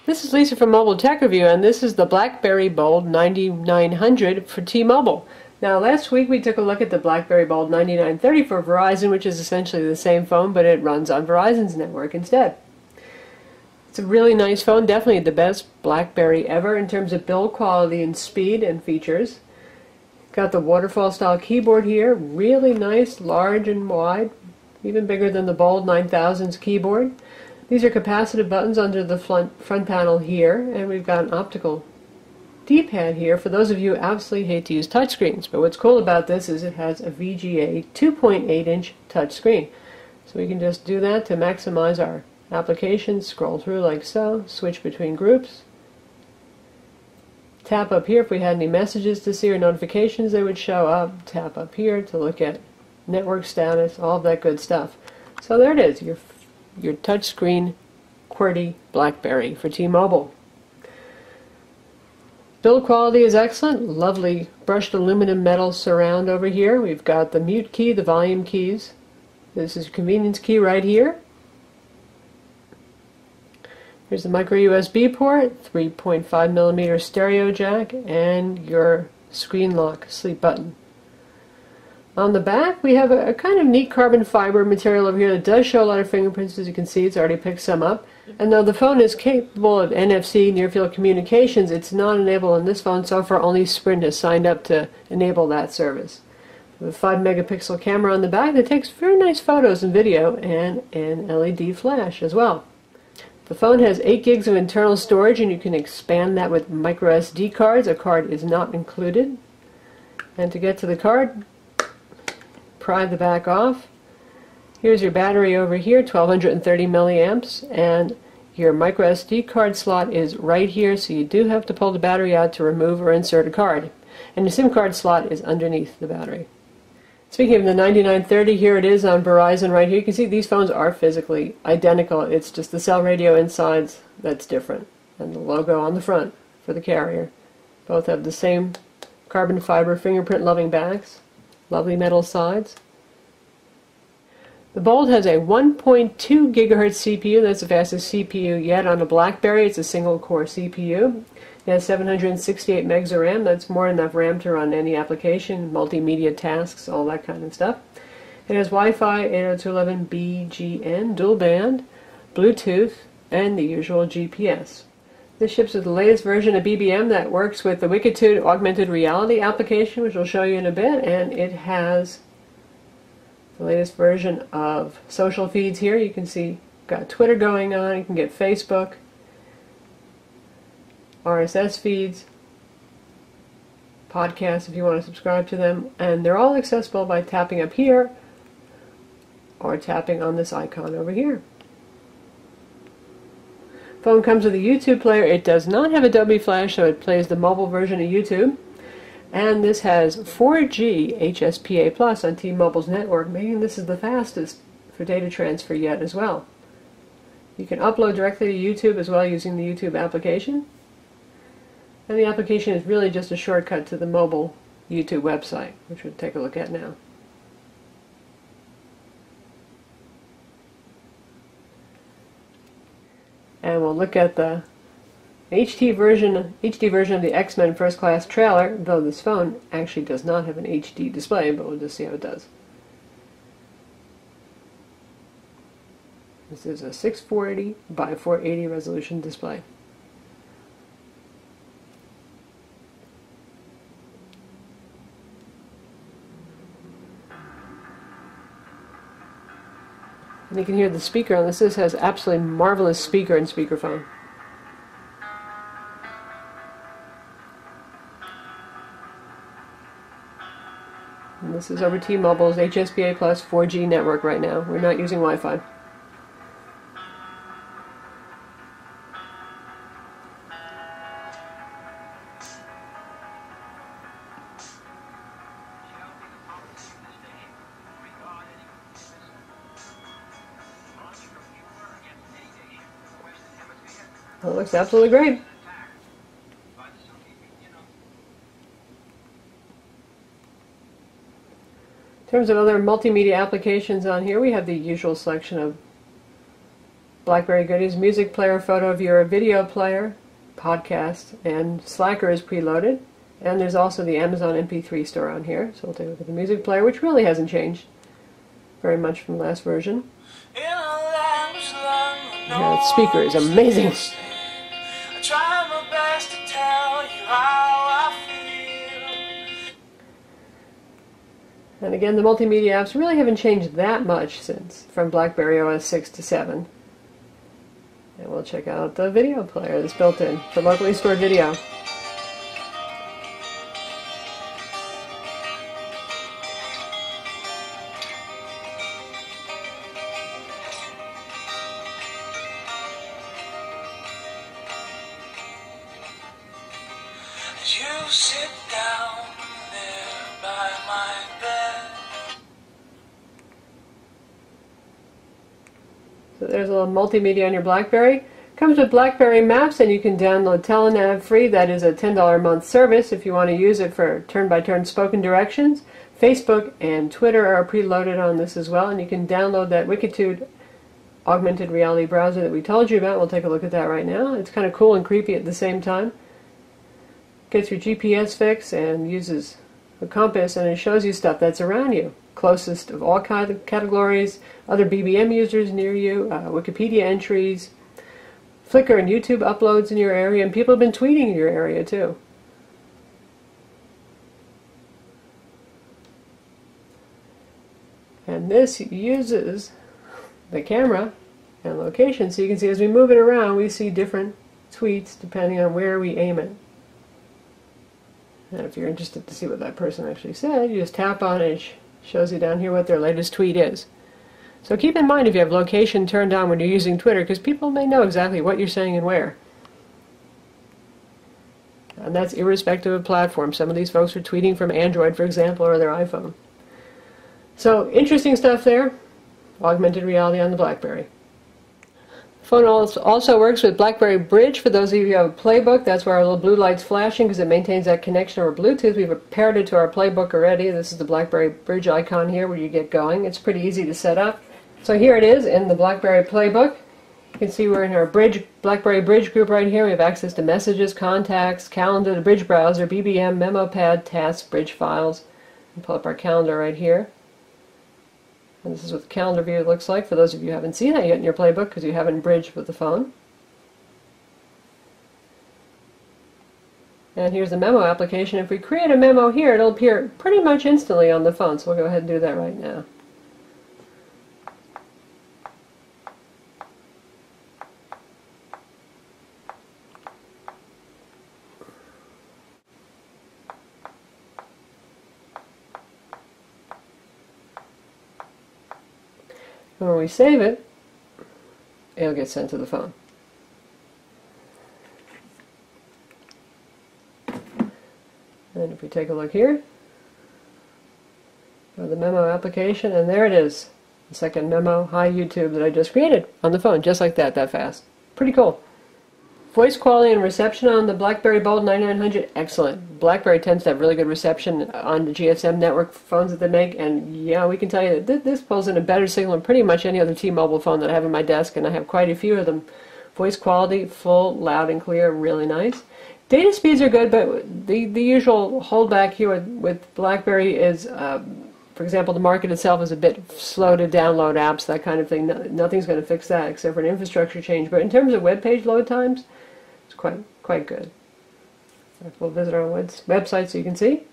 This is Lisa from Mobile Tech Review, and this is the BlackBerry Bold 9900 for T-Mobile. Now, last week we took a look at the BlackBerry Bold 9930 for Verizon, which is essentially the same phone, but it runs on Verizon's network instead. It's a really nice phone, definitely the best BlackBerry ever in terms of build quality and speed and features. Got the waterfall style keyboard here, really nice, large and wide, even bigger than the Bold 9000's keyboard. These are capacitive buttons under the front panel here, and we've got an optical D-pad here for those of you who absolutely hate to use touchscreens. But what's cool about this is it has a VGA 2.8-inch touchscreen. So we can just do that to maximize our applications, scroll through like so, switch between groups. Tap up here if we had any messages to see or notifications, they would show up. Tap up here to look at network status, all of that good stuff. So there it is, your touchscreen QWERTY BlackBerry for T-Mobile. Build quality is excellent. Lovely brushed aluminum metal surround over here. We've got the mute key, the volume keys. This is your convenience key right here. Here's the micro USB port, 3.5mm stereo jack, and your screen lock sleep button. On the back, we have a kind of neat carbon fiber material over here that does show a lot of fingerprints. As you can see, it's already picked some up. And though the phone is capable of NFC, near-field communications, it's not enabled on this phone. So far, only Sprint has signed up to enable that service. With a 5-megapixel camera on the back that takes very nice photos and video, and an LED flash as well. The phone has 8 gigs of internal storage, and you can expand that with micro SD cards. A card is not included. And to get to the card, pry the back off. Here's your battery over here, 1230 milliamps, and your micro SD card slot is right here, so you do have to pull the battery out to remove or insert a card. And the SIM card slot is underneath the battery. Speaking of the 9930, here it is on Verizon right here. You can see these phones are physically identical. It's just the cell radio insides that's different, and the logo on the front for the carrier. Both have the same carbon fiber fingerprint loving backs. Lovely metal sides. The Bold has a 1.2 gigahertz CPU. That's the fastest CPU yet on a BlackBerry. It's a single core CPU. It has 768 megs of RAM. That's more than enough RAM to run any application, multimedia tasks, all that kind of stuff. It has Wi-Fi 802.11bgn, dual band, Bluetooth, and the usual GPS. This ships with the latest version of BBM that works with the Wikitude augmented reality application, which I'll show you in a bit, and it has the latest version of social feeds here. You can see got Twitter going on, you can get Facebook, RSS feeds, podcasts if you want to subscribe to them, and they're all accessible by tapping up here or tapping on this icon over here. Phone comes with a YouTube player. It does not have Adobe Flash, so it plays the mobile version of YouTube. And this has 4G HSPA Plus on T-Mobile's network, making this is the fastest for data transfer yet as well. You can upload directly to YouTube as well using the YouTube application. And the application is really just a shortcut to the mobile YouTube website, which we'll take a look at now. And we'll look at the HD version of the X-Men First Class trailer, though this phone actually does not have an HD display, but we'll just see how it does. This is a 640 by 480 resolution display. And you can hear the speaker on this. This has absolutely marvelous speaker and speakerphone. And this is over T-Mobile's HSPA Plus 4G network right now. We're not using Wi-Fi. Well, it looks absolutely great. In terms of other multimedia applications on here, we have the usual selection of BlackBerry goodies, music player, photo viewer, video player, podcast, and Slacker is preloaded. And there's also the Amazon MP3 store on here. So we'll take a look at the music player, which really hasn't changed very much from the last version. Yeah, the speaker is amazing. I try my best to tell you how I feel. And again, the multimedia apps really haven't changed that much since from BlackBerry OS 6 to 7. And we'll check out the video player that's built in for locally stored video. You sit down there by my bed. So there's a little multimedia on your BlackBerry. Comes with BlackBerry Maps, and you can download Telenav free. That is a $10 a month service if you want to use it for turn-by-turn spoken directions. Facebook and Twitter are preloaded on this as well, and you can download that Wikitude augmented reality browser that we told you about. We'll take a look at that right now. It's kind of cool and creepy at the same time. Gets your GPS fix and uses a compass, and it shows you stuff that's around you. Closest of all kind of categories, other BBM users near you, Wikipedia entries, Flickr and YouTube uploads in your area, and people have been tweeting in your area too. And this uses the camera and location, so you can see as we move it around, we see different tweets depending on where we aim it. And if you're interested to see what that person actually said, you just tap on it, and it shows you down here what their latest tweet is. So keep in mind if you have location turned on when you're using Twitter, because people may know exactly what you're saying and where. And that's irrespective of platform. Some of these folks are tweeting from Android, for example, or their iPhone. So interesting stuff there. Augmented reality on the BlackBerry. Phone also works with BlackBerry Bridge. For those of you who have a playbook, that's where our little blue light's flashing because it maintains that connection over Bluetooth. We've paired it to our playbook already. This is the BlackBerry Bridge icon here where you get going. It's pretty easy to set up. So here it is in the BlackBerry playbook. You can see we're in our BlackBerry Bridge group right here. We have access to messages, contacts, calendar, the Bridge browser, BBM, memo pad, tasks, Bridge files. And pull up our calendar right here. And this is what the calendar view looks like for those of you who haven't seen that yet in your playbook because you haven't bridged with the phone. And here's the memo application. If we create a memo here, it'll appear pretty much instantly on the phone. So we'll go ahead and do that right now. And when we save it, it'll get sent to the phone. And if we take a look here, go to the memo application, and there it is. The second memo, hi YouTube, that I just created on the phone, just like that fast. Pretty cool. Voice quality and reception on the BlackBerry Bold 9900, excellent. BlackBerry tends to have really good reception on the GSM network phones that they make, and yeah, we can tell you that this pulls in a better signal than pretty much any other T-Mobile phone that I have on my desk, and I have quite a few of them. Voice quality, full, loud and clear, really nice. Data speeds are good, but the usual holdback here with BlackBerry is, for example, the market itself is a bit slow to download apps, that kind of thing. Nothing's going to fix that except for an infrastructure change, but in terms of web page load times, it's quite good. We'll visit our website so you can see.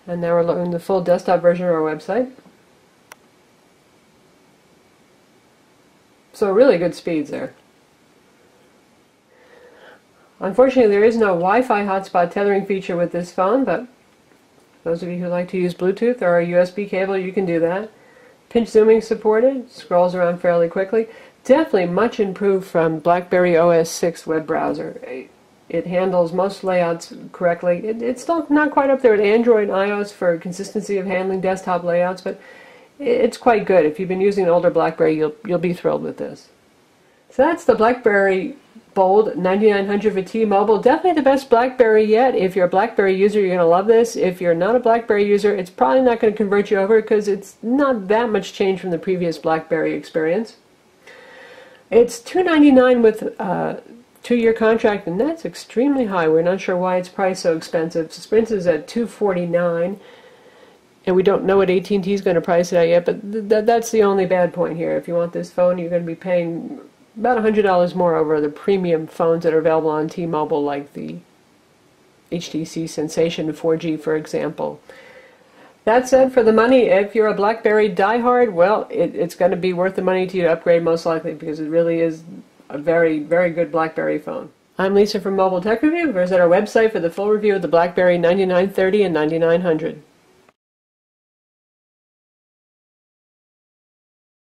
And now we're loading the full desktop version of our website. So really good speeds there. Unfortunately, there is no Wi-Fi hotspot tethering feature with this phone, but those of you who like to use Bluetooth or a USB cable, you can do that. Pinch zooming supported, scrolls around fairly quickly. Definitely much improved from BlackBerry OS 6 web browser. It handles most layouts correctly. It's still not quite up there with Android and iOS for consistency of handling desktop layouts, but it's quite good. If you've been using an older BlackBerry, you'll be thrilled with this. So that's the BlackBerry Bold 9900 for T-Mobile. Definitely the best BlackBerry yet. If you're a BlackBerry user, you're going to love this. If you're not a BlackBerry user, it's probably not going to convert you over because it's not that much change from the previous BlackBerry experience. It's $299 with a 2-year contract, and that's extremely high. We're not sure why it's priced so expensive. Sprint is at $249, and we don't know what AT&T is going to price it at yet, but that's the only bad point here. If you want this phone, you're going to be paying about $100 more over the premium phones that are available on T-Mobile, like the HTC Sensation 4G, for example. That said, for the money, if you're a BlackBerry diehard, well, it's going to be worth the money to you to upgrade most likely, because it really is a very, very good BlackBerry phone. I'm Lisa from Mobile Tech Review. Visit our website for the full review of the BlackBerry 9930 and 9900.